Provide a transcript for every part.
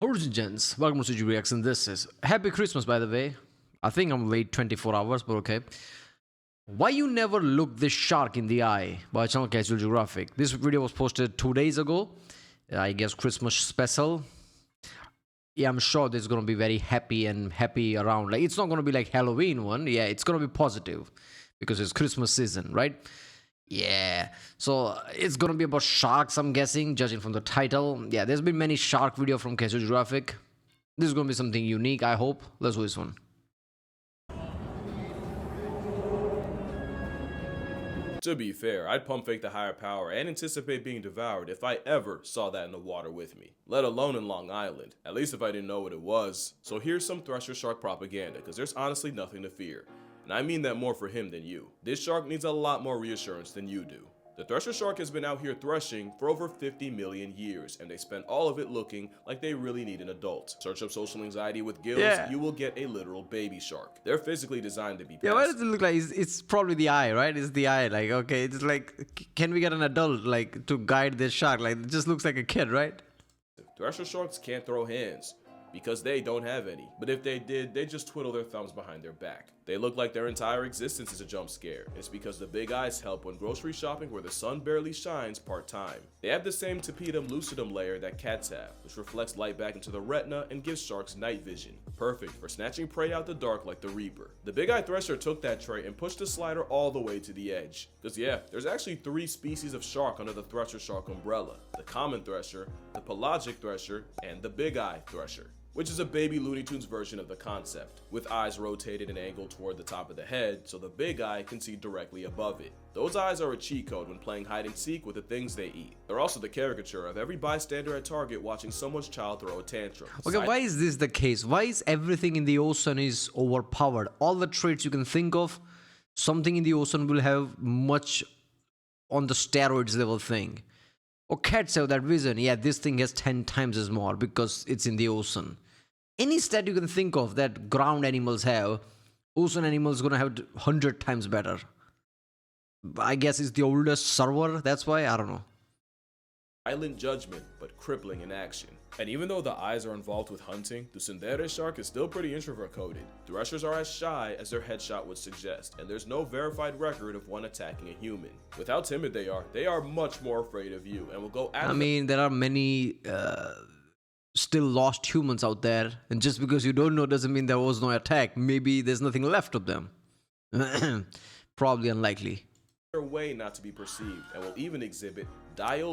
Origin gents, welcome to CG Reaction. This is Happy Christmas, by the way. I think I'm late 24 hours, but okay. Why you never look this shark in the eye by channel Casual Geographic. This video was posted 2 days ago. I guess Christmas special. Yeah, I'm sure there's gonna be very happy around. Like it's not gonna be like Halloween one. Yeah, it's gonna be positive because it's Christmas season, right? Yeah, so it's gonna be about sharks, I'm guessing, judging from the title. Yeah, there's been many shark video from Casual Geographic. This is gonna be something unique, I hope. Let's do this one. To be fair, I'd pump fake the higher power and anticipate being devoured if I ever saw that in the water with me, let alone in Long Island, at least if I didn't know what it was. So here's some thresher shark propaganda, because there's honestly nothing to fear. And I mean that more for him than you. This shark needs a lot more reassurance than you do. The thresher shark has been out here threshing for over 50 million years, and they spent all of it looking like they really need an adult. Search up social anxiety with gills, you will get a literal baby shark. They're physically designed to be Yeah, why does it look like it's probably the eye, right? It's the eye, like, okay, it's like, can we get an adult, like, to guide this shark? Like, it just looks like a kid, right? Thresher sharks can't throw hands because they don't have any, but if they did, they just twiddle their thumbs behind their back. They look like their entire existence is a jump scare. It's because the big eyes help when grocery shopping where the sun barely shines part-time. They have the same tapetum lucidum layer that cats have, which reflects light back into the retina and gives sharks night vision, perfect for snatching prey out the dark like the Reaper. The big eye thresher took that trait and pushed the slider all the way to the edge. Cause yeah, there's actually 3 species of shark under the thresher shark umbrella: the common thresher, the pelagic thresher, and the big eye thresher, which is a baby Looney Tunes version of the concept, with eyes rotated and angled toward the top of the head so the big eye can see directly above it. Those eyes are a cheat code when playing hide and seek with the things they eat. They're also the caricature of every bystander at Target watching someone's child throw a tantrum. Okay, why is this the case? Why is everything in the ocean is overpowered? All the traits you can think of, something in the ocean will have much on the steroids level thing. Or cats have that vision. Yeah, this thing has 10 times as more because it's in the ocean. Any stat you can think of that ground animals have, ocean animals gonna have 100 times better. I guess it's the oldest server, that's why, I don't know. Silent judgment, but crippling in action. And even though the eyes are involved with hunting, the tsundere shark is still pretty introvert coded. Threshers are as shy as their headshot would suggest, and there's no verified record of one attacking a human. With how timid they are much more afraid of you and will go after. I mean, there are many still lost humans out there, and just because you don't know doesn't mean there was no attack. Maybe there's nothing left of them. Probably unlikely. Their way not to be perceived, and will even exhibit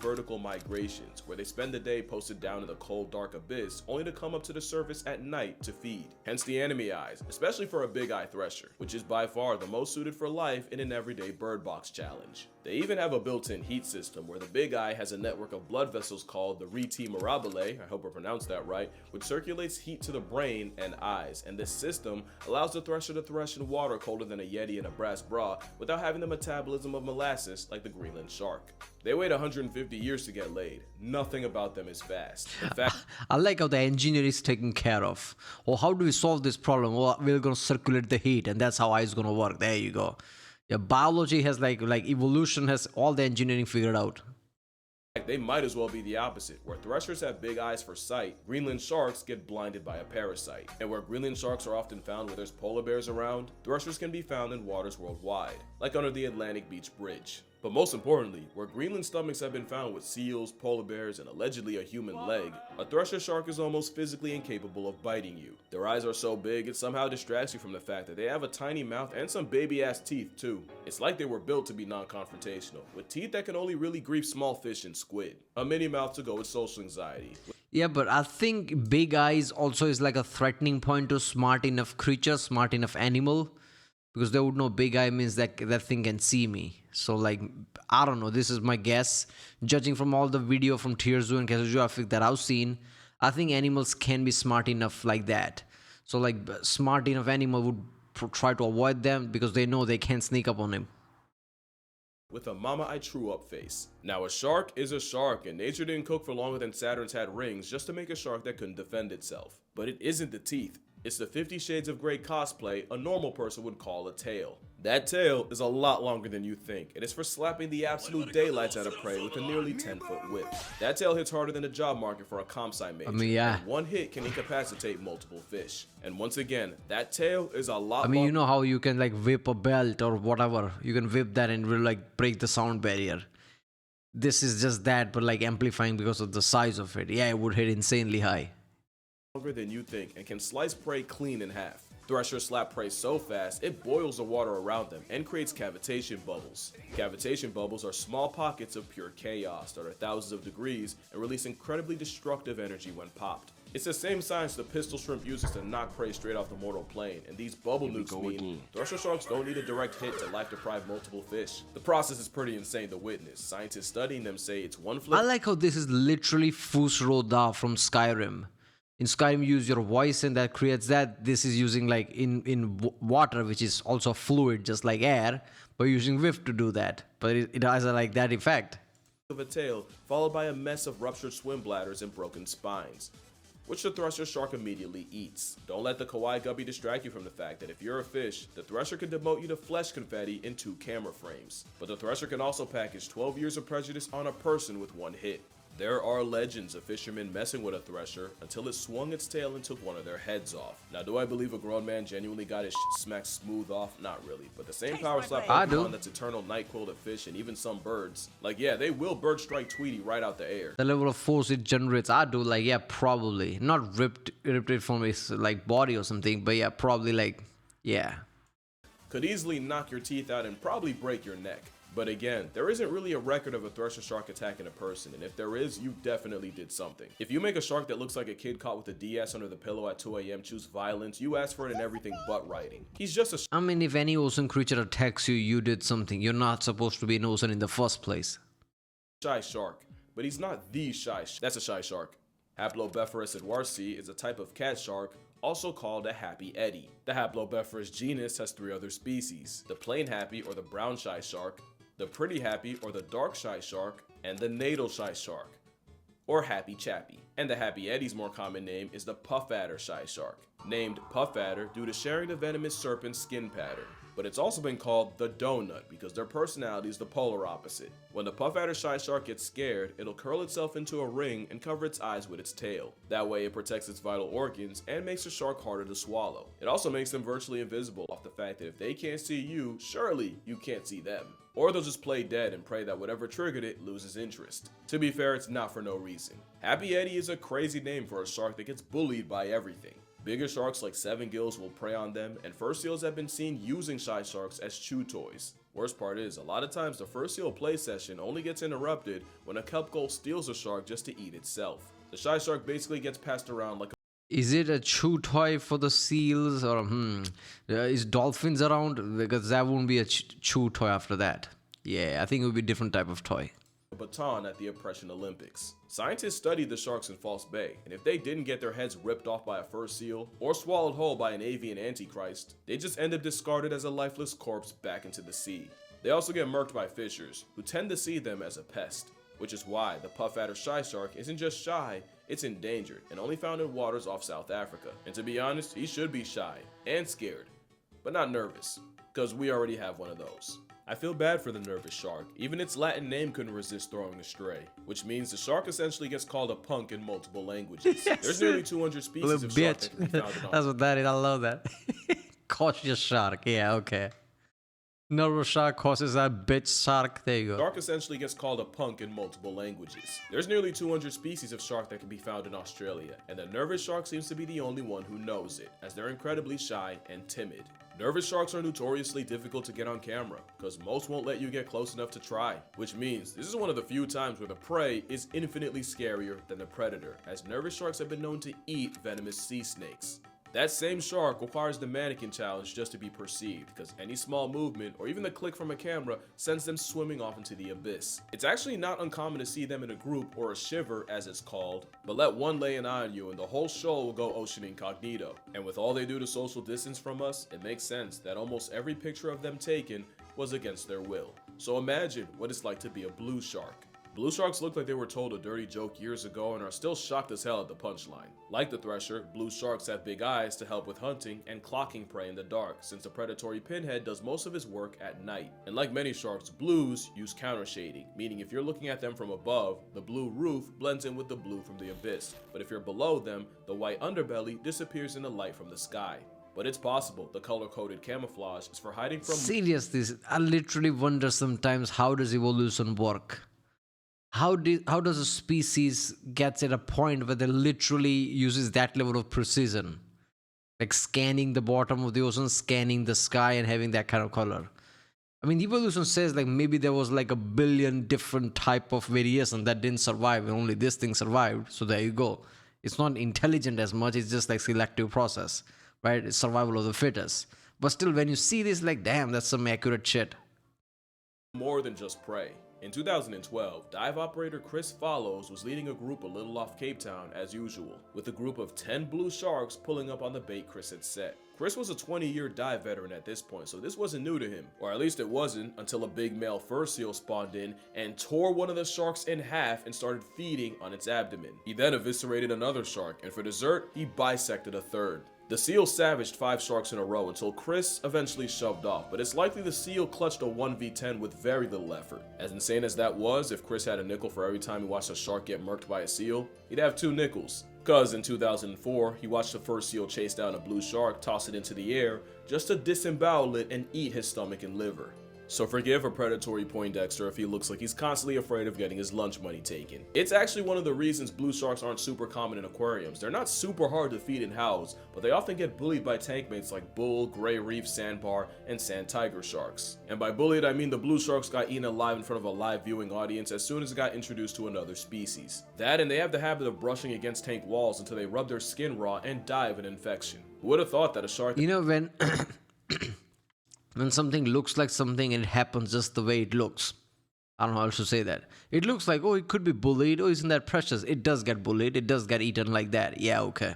vertical migrations, where they spend the day posted down in the cold dark abyss only to come up to the surface at night to feed. Hence the enemy eyes, especially for a big eye thresher, which is by far the most suited for life in an everyday bird box challenge. They even have a built-in heat system where the big eye has a network of blood vessels called the rete mirabile, I hope I pronounced that right, which circulates heat to the brain and eyes, and this system allows the thresher to thresh in water colder than a Yeti in a brass bra without having the metabolism of molasses like the Greenland shark. They wait 150 years to get laid. Nothing about them is fast. In fact, I like how the engineer is taken care of. Or how do we solve this problem? Well, we're gonna circulate the heat, and that's how ice gonna work. There you go. Yeah, biology has like evolution has all the engineering figured out. they might as well be the opposite. Where threshers have big eyes for sight, Greenland sharks get blinded by a parasite. And where Greenland sharks are often found where there's polar bears around, threshers can be found in waters worldwide, like under the Atlantic Beach Bridge. But most importantly, where Greenland stomachs have been found with seals, polar bears, and allegedly a human leg, a thresher shark is almost physically incapable of biting you. Their eyes are so big it somehow distracts you from the fact that they have a tiny mouth and some baby-ass teeth too. It's like they were built to be non-confrontational, with teeth that can only really gripe small fish and squid. A mini mouth to go with social anxiety. Yeah, but I think big eyes also is like a threatening point to smart enough creature, smart enough animal. Because they would know big eye means that that thing can see me. So like, I don't know, this is my guess. Judging from all the video from Tier Zoo and Casual Geographic that I've seen, I think animals can be smart enough like that. So like, smart enough animal would try to avoid them because they know they can't sneak up on him. With a mama I true up face. Now a shark is a shark, and nature didn't cook for longer than Saturn's had rings just to make a shark that couldn't defend itself. But it isn't the teeth. It's the 50 Shades of Grey cosplay a normal person would call a tail. That tail is a lot longer than you think, and it's for slapping the absolute daylights out of prey with a nearly 10-foot whip. That tail hits harder than the job market for a comp sci major, yeah. and one hit can incapacitate multiple fish. And once again, that tail is a lot You know how you can like whip a belt or whatever. You can whip that and will like break the sound barrier. This is just that, but like amplifying because of the size of it. Yeah, it would hit insanely high. longer than you think and can slice prey clean in half. Threshers slap prey so fast, it boils the water around them and creates cavitation bubbles. Cavitation bubbles are small pockets of pure chaos that are thousands of degrees and release incredibly destructive energy when popped. It's the same science the pistol shrimp uses to knock prey straight off the mortal plane, and these bubble nukes mean thresher sharks don't need a direct hit to life-deprive multiple fish. The process is pretty insane to witness. Scientists studying them say it's one flip. I like how this is literally Fusroda from Skyrim. In Skyrim, you use your voice and that creates that. This is using like in water, which is also fluid, just like air, but using whiff to do that. But it has like that effect. Of a tail, followed by a mess of ruptured swim bladders and broken spines, which the thresher shark immediately eats. Don't let the kawaii gubby distract you from the fact that if you're a fish, the thresher can demote you to flesh confetti in 2 camera frames. But the thresher can also package 12 years of prejudice on a person with one hit. There are legends of fishermen messing with a thresher until it swung its tail and took one of their heads off. Now, do I believe a grown man genuinely got his shit smacked smooth off? Not really. But the same power slap Pokemon that's eternal night quill to fish and even some birds. Like, yeah, they will bird strike Tweety right out the air. The level of force it generates, I do like, yeah, probably. Not ripped it from his like body or something, but yeah, probably like, yeah. Could easily knock your teeth out and probably break your neck. But again, there isn't really a record of a thresher shark attacking a person, and if there is, you definitely did something. If you make a shark that looks like a kid caught with a DS under the pillow at 2 a.m. choose violence, you ask for it in everything but writing. He's just a If any ocean creature attacks you, you did something. You're not supposed to be an ocean in the first place. shy shark, but he's not the that's a shy shark. Haplobephorus edwardsii is a type of cat shark, also called a happy eddy. The Haplobephorus genus has 3 other species: the plain happy or the brown shy shark, the pretty happy or the dark shy shark, and the natal shy shark, or happy chappy. And the happy eddy's more common name is the puff adder shy shark, named puff adder due to sharing the venomous serpent's skin pattern. But it's also been called the donut because their personality is the polar opposite. When the puff adder shy shark gets scared, it'll curl itself into a ring and cover its eyes with its tail. That way it protects its vital organs and makes the shark harder to swallow. It also makes them virtually invisible off the fact that if they can't see you, surely you can't see them. Or they'll just play dead and pray that whatever triggered it loses interest. To be fair, it's not for no reason. Happy Eddy is a crazy name for a shark that gets bullied by everything. Bigger sharks like 7 gills will prey on them, and fur seals have been seen using shy sharks as chew toys. Worst part is, a lot of times the fur seal play session only gets interrupted when a kelp gull steals a shark just to eat itself. The shy shark basically gets passed around like a Is it a chew toy for the seals, or is dolphins around? Because that won't be a chew toy after that. Yeah, I think it would be a different type of toy. baton at the Oppression Olympics. Scientists studied the sharks in False Bay, and if they didn't get their heads ripped off by a fur seal or swallowed whole by an avian antichrist, they just end up discarded as a lifeless corpse back into the sea. They also get murked by fishers, who tend to see them as a pest, which is why the puff adder shy shark isn't just shy, it's endangered and only found in waters off South Africa. And to be honest, he should be shy and scared, but not nervous, because we already have one of those. I feel bad for the nervous shark. Even its Latin name couldn't resist throwing astray, which means the shark essentially gets called a punk in multiple languages. Yes. There's nearly 200 species of shark that can be found in That's what that is. I love that. Cautious shark. Yeah, okay. Nervous shark causes a bitch shark. There you go. Shark essentially gets called a punk in multiple languages. There's nearly 200 species of shark that can be found in Australia, and the nervous shark seems to be the only one who knows it, as they're incredibly shy and timid. Nervous sharks are notoriously difficult to get on camera, because most won't let you get close enough to try, which means this is one of the few times where the prey is infinitely scarier than the predator, as nervous sharks have been known to eat venomous sea snakes. That same shark requires the mannequin challenge just to be perceived, because any small movement or even the click from a camera sends them swimming off into the abyss. It's actually not uncommon to see them in a group, or a shiver as it's called, but let one lay an eye on you and the whole show will go ocean incognito. And with all they do to social distance from us, it makes sense that almost every picture of them taken was against their will. So imagine what it's like to be a blue shark. Blue sharks look like they were told a dirty joke years ago and are still shocked as hell at the punchline. Like the thresher, blue sharks have big eyes to help with hunting and clocking prey in the dark, since the predatory pinhead does most of his work at night. And like many sharks, blues use counter shading, meaning if you're looking at them from above, the blue roof blends in with the blue from the abyss, but if you're below them, the white underbelly disappears in the light from the sky. But it's possible the color-coded camouflage is for hiding from— Seriously, I literally wonder sometimes, how does evolution work? How does a species gets at a point where they literally uses that level of precision, like scanning the bottom of the ocean, scanning the sky, and having that kind of color? I mean, evolution says like maybe there was like a billion different type of variation that didn't survive, and only this thing survived. So there you go. It's not intelligent as much. It's just like selective process, right? It's survival of the fittest. But still, when you see this, like, damn, that's some accurate shit. more than just prey. In 2012, dive operator Chris Follows was leading a group a little off Cape Town as usual, with a group of 10 blue sharks pulling up on the bait Chris had set. Chris was a 20-year dive veteran at this point, so this wasn't new to him, or at least it wasn't until a big male fur seal spawned in and tore one of the sharks in half and started feeding on its abdomen. He then eviscerated another shark, and for dessert, he bisected a third. The seal savaged 5 sharks in a row until Chris eventually shoved off, but it's likely the seal clutched a 1v10 with very little effort. As insane as that was, if Chris had a nickel for every time he watched a shark get murked by a seal, he'd have 2 nickels. Cause in 2004, he watched the first seal chase down a blue shark, toss it into the air, just to disembowel it and eat his stomach and liver. So forgive a predatory Poindexter if he looks like he's constantly afraid of getting his lunch money taken. It's actually one of the reasons blue sharks aren't super common in aquariums. They're not super hard to feed and house, but they often get bullied by tank mates like bull, gray reef, sandbar, and sand tiger sharks. And by bullied, I mean the blue sharks got eaten alive in front of a live viewing audience as soon as it got introduced to another species. That, and they have the habit of brushing against tank walls until they rub their skin raw and die of an infection. Who would have thought that a shark— You know, when when something looks like something and it happens just the way it looks. I don't know how else to say that. It looks like, oh, it could be bullied. Oh, isn't that precious? It does get bullied. It does get eaten like that. Yeah, okay.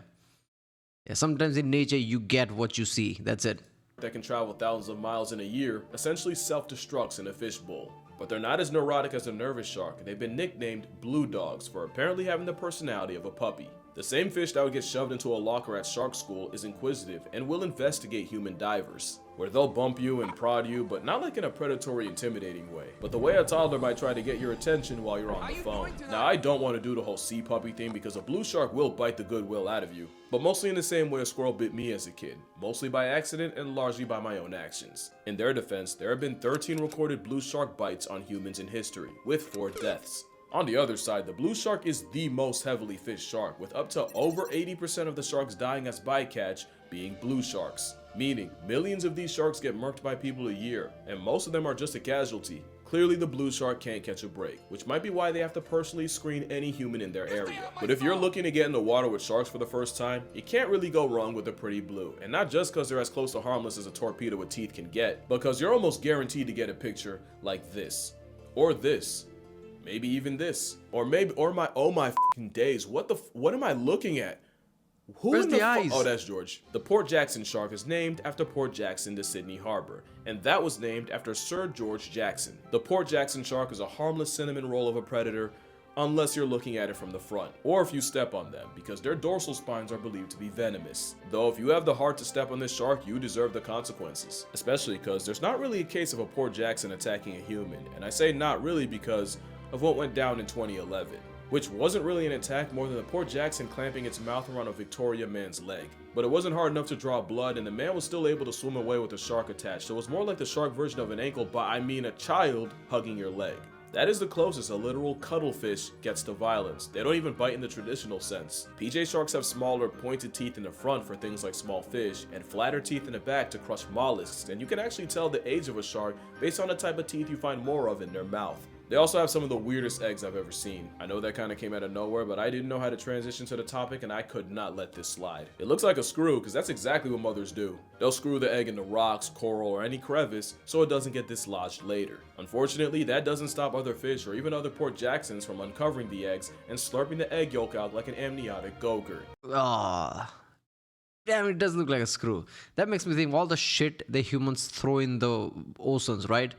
Yeah, sometimes in nature, you get what you see. That's it. that can travel thousands of miles in a year essentially self-destructs in a fishbowl. But they're not as neurotic as a nervous shark, and they've been nicknamed blue dogs for apparently having the personality of a puppy. The same fish that would get shoved into a locker at shark school is inquisitive and will investigate human divers, where they'll bump you and prod you, but not like in a predatory, intimidating way, but the way a toddler might try to get your attention while you're on the phone. Now, I don't want to do the whole sea puppy thing because a blue shark will bite the goodwill out of you, but mostly in the same way a squirrel bit me as a kid, mostly by accident and largely by my own actions. In their defense, there have been 13 recorded blue shark bites on humans in history, with 4 deaths. On the other side, the blue shark is the most heavily fished shark, with up to over 80% of the sharks dying as bycatch being blue sharks, meaning millions of these sharks get murked by people a year, and most of them are just a casualty. Clearly, the blue shark can't catch a break, which might be why they have to personally screen any human in their area. But if you're looking to get in the water with sharks for the first time, you can't really go wrong with a pretty blue, and not just because they're as close to harmless as a torpedo with teeth can get, because you're almost guaranteed to get a picture like this, or this. Maybe even this, or my oh my fucking days, what am I looking at? Where's the eyes? Oh, that's George. The Port Jackson shark is named after Port Jackson to Sydney Harbor, and that was named after Sir George Jackson. The Port Jackson shark is a harmless cinnamon roll of a predator, unless you're looking at it from the front, or if you step on them, because their dorsal spines are believed to be venomous. Though if you have the heart to step on this shark, you deserve the consequences. Especially because there's not really a case of a Port Jackson attacking a human, and I say not really because of what went down in 2011, which wasn't really an attack more than the Port Jackson clamping its mouth around a Victoria man's leg. But it wasn't hard enough to draw blood, and the man was still able to swim away with the shark attached, so it was more like the shark version of an ankle bite, I mean a child hugging your leg. That is the closest a literal cuttlefish gets to violence. They don't even bite in the traditional sense. PJ sharks have smaller, pointed teeth in the front for things like small fish, and flatter teeth in the back to crush mollusks, and you can actually tell the age of a shark based on the type of teeth you find more of in their mouth. They also have some of the weirdest eggs I've ever seen. I know that kind of came out of nowhere, but I didn't know how to transition to the topic and I could not let this slide. It looks like a screw because that's exactly what mothers do. They'll screw the egg into rocks, coral, or any crevice so it doesn't get dislodged later. Unfortunately, that doesn't stop other fish or even other Port Jacksons from uncovering the eggs and slurping the egg yolk out like an amniotic go-gurt. Ah, damn, it does look like a screw. That makes me think all the shit the humans throw in the oceans, right?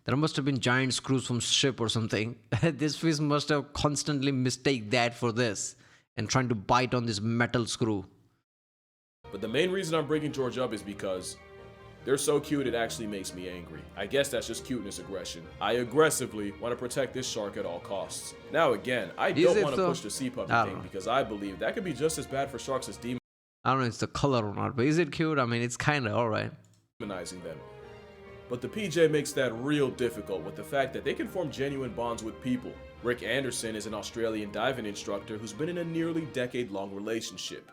There must have been giant screws from ship or something. This fish must have constantly mistake that for this and trying to bite on this metal screw. But the main reason I'm bringing George up is because they're so cute it actually makes me angry. I guess that's just cuteness aggression. I aggressively want to protect this shark at all costs. Now again, I don't want to push the sea puppy thing because I believe that could be just as bad for sharks as I don't know if it's the color or not, but is it cute? I mean, it's kind of alright. demonizing them. But the PJ makes that real difficult with the fact that they can form genuine bonds with people. Rick Anderson is an Australian diving instructor who's been in a nearly decade-long relationship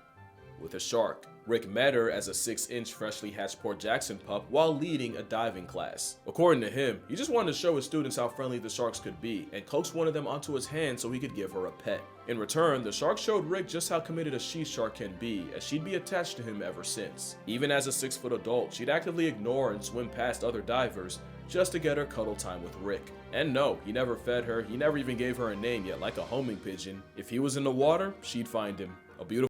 with a shark. Rick met her as a 6-inch freshly hatched Port Jackson pup while leading a diving class. According to him, he just wanted to show his students how friendly the sharks could be and coaxed one of them onto his hand so he could give her a pet. In return, the shark showed Rick just how committed a she shark can be, as she'd be attached to him ever since. Even as a 6-foot adult, she'd actively ignore and swim past other divers just to get her cuddle time with Rick. And no, he never fed her, he never even gave her a name yet, like a homing pigeon. If he was in the water, she'd find him. A beautiful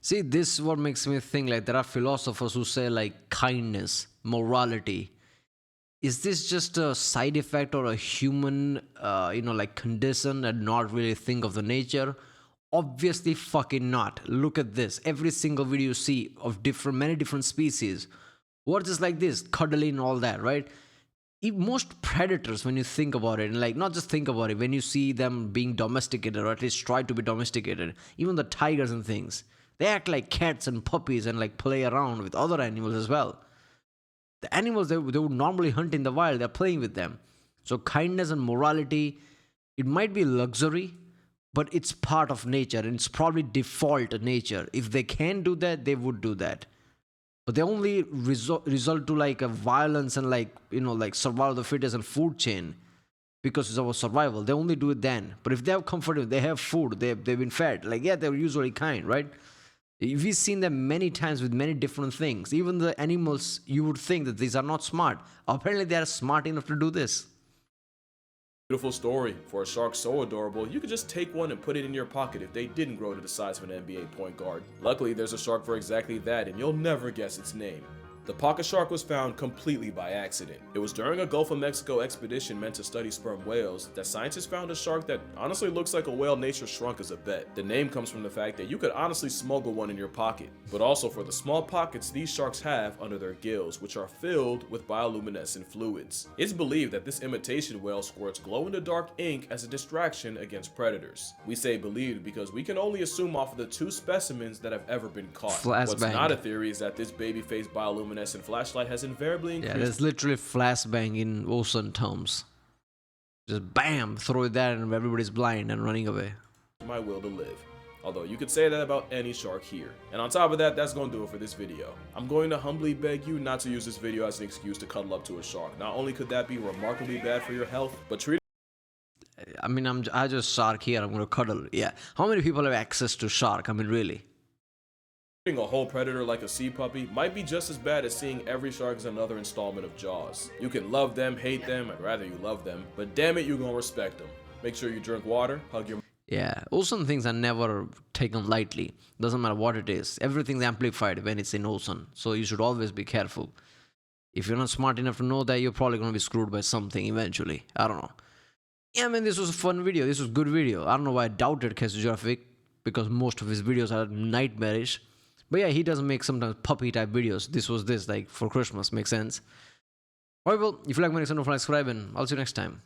See, this is what makes me think like there are philosophers who say like kindness, morality. Is this just a side effect or a human, like condition and not really think of the nature? Obviously fucking not. Look at this. Every single video you see of many different species, what just like this, cuddling and all that, right? Most predators, when you think about it, and like not just think about it, when you see them being domesticated or at least try to be domesticated, even the tigers and things, they act like cats and puppies and like play around with other animals as well. The animals they would normally hunt in the wild, they're playing with them. So kindness and morality, it might be luxury, but it's part of nature and it's probably default nature. If they can do that, they would do that. But they only result to like a violence and like survival of the fittest and food chain because it's our survival. They only do it then. But if they have comfort, they have food, they've been fed. Like yeah, they're usually kind, right? We've seen them many times with many different things. Even the animals, you would think that these are not smart. Apparently, they are smart enough to do this. Beautiful story. For a shark so adorable, you could just take one and put it in your pocket if they didn't grow to the size of an NBA point guard. Luckily, there's a shark for exactly that, and you'll never guess its name. The pocket shark was found completely by accident. It was during a Gulf of Mexico expedition meant to study sperm whales that scientists found a shark that honestly looks like a whale nature shrunk as a bet. The name comes from the fact that you could honestly smuggle one in your pocket, but also for the small pockets these sharks have under their gills, which are filled with bioluminescent fluids. It's believed that this imitation whale squirts glow-in-the-dark ink as a distraction against predators. We say believed because we can only assume off of the 2 specimens that have ever been caught. What's not a theory is that this baby-faced bioluminescent flashlight has invariably increased. Yeah, there's literally flashbang in ocean terms. Just bam, throw that and everybody's blind and running away. My will to live. Although you could say that about any shark here. And on top of that, that's going to do it for this video. I'm going to humbly beg you not to use this video as an excuse to cuddle up to a shark. Not only could that be remarkably bad for your health, but treat I mean, I just shark here, I'm going to cuddle. Yeah. How many people have access to shark? I mean, really? Treating a whole predator like a sea puppy might be just as bad as seeing every shark as another installment of Jaws. You can love them, hate them, I'd rather you love them, but damn it, you're gonna respect them. Make sure you drink water, hug your... Yeah, ocean things are never taken lightly. Doesn't matter what it is. Everything's amplified when it's in ocean, so you should always be careful. If you're not smart enough to know that, you're probably gonna be screwed by something eventually. I don't know. Yeah, I mean, this was a fun video. This was a good video. I don't know why I doubted Casey, because most of his videos are nightmarish. But yeah, he does make sometimes puppy type videos. This was like for Christmas. Makes sense. Alright, well, if you like my next one, don't forget to subscribe and I'll see you next time.